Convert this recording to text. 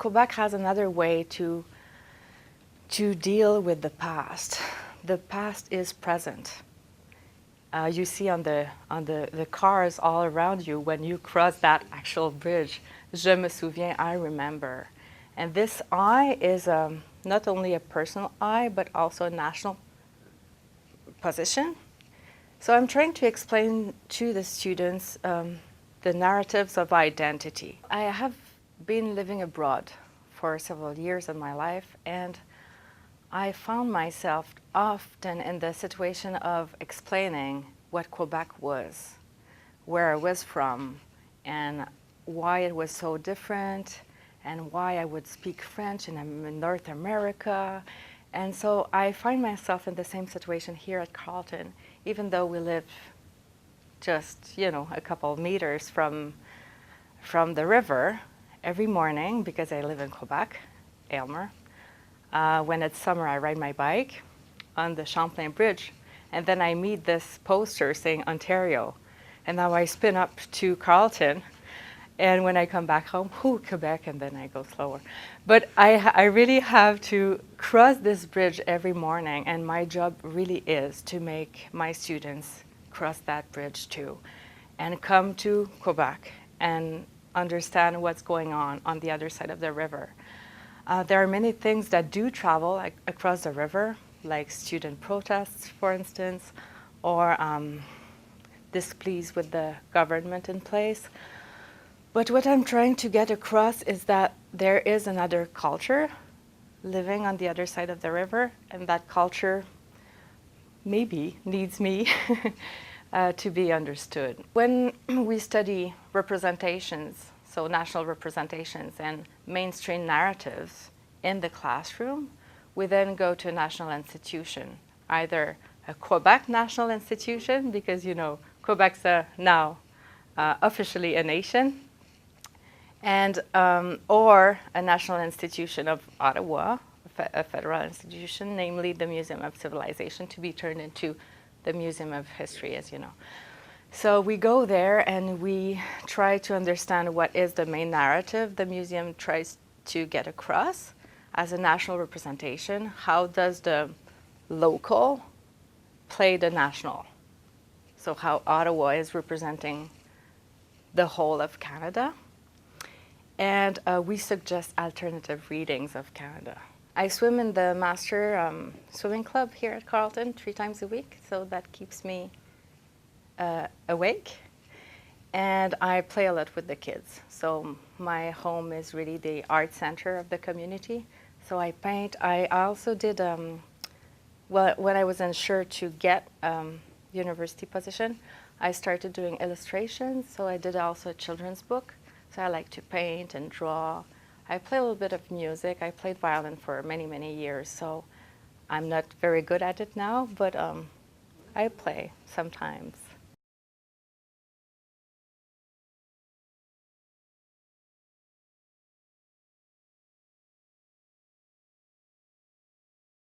Quebec has another way to deal with the past. The past is present. You see on the cars all around you when you cross that actual bridge, Je me souviens, I remember. And this I is not only a personal I, but also a national position. So I'm trying to explain to the students the narratives of identity. I have been living abroad for several years in my life, and I found myself often in the situation of explaining what Quebec was, where I was from, and why it was so different, and why I would speak French and I'm in North America. And so I find myself in the same situation here at Carleton, even though we live just, a couple of meters from the river. Every morning, because I live in Quebec, Aylmer, when it's summer, I ride my bike on the Champlain Bridge, and then I meet this poster saying Ontario, and now I spin up to Carleton, and when I come back home, Quebec, and then I go slower. But I really have to cross this bridge every morning, and my job really is to make my students cross that bridge too, and come to Quebec and understand what's going on the other side of the river. There are many things that do travel across the river, like student protests, for instance, or displeased with the government in place. But what I'm trying to get across is that there is another culture living on the other side of the river, and that culture maybe needs me to be understood. When we study representations, so national representations and mainstream narratives in the classroom, we then go to a national institution, either a Quebec national institution, because Quebec's now officially a nation, and or a national institution of Ottawa, a federal institution, namely the Museum of Civilization, to be turned into the Museum of History, as you know. So we go there and we try to understand what is the main narrative the museum tries to get across as a national representation. How does the local play the national? So how Ottawa is representing the whole of Canada. And we suggest alternative readings of Canada. I swim in the master swimming club here at Carleton 3 times a week, so that keeps me awake. And I play a lot with the kids. So my home is really the art center of the community. So I paint. I also did, when I was unsure to get university position, I started doing illustrations. So I did also a children's book. So I like to paint and draw. I play a little bit of music. I played violin for many, many years. So I'm not very good at it now, but I play sometimes.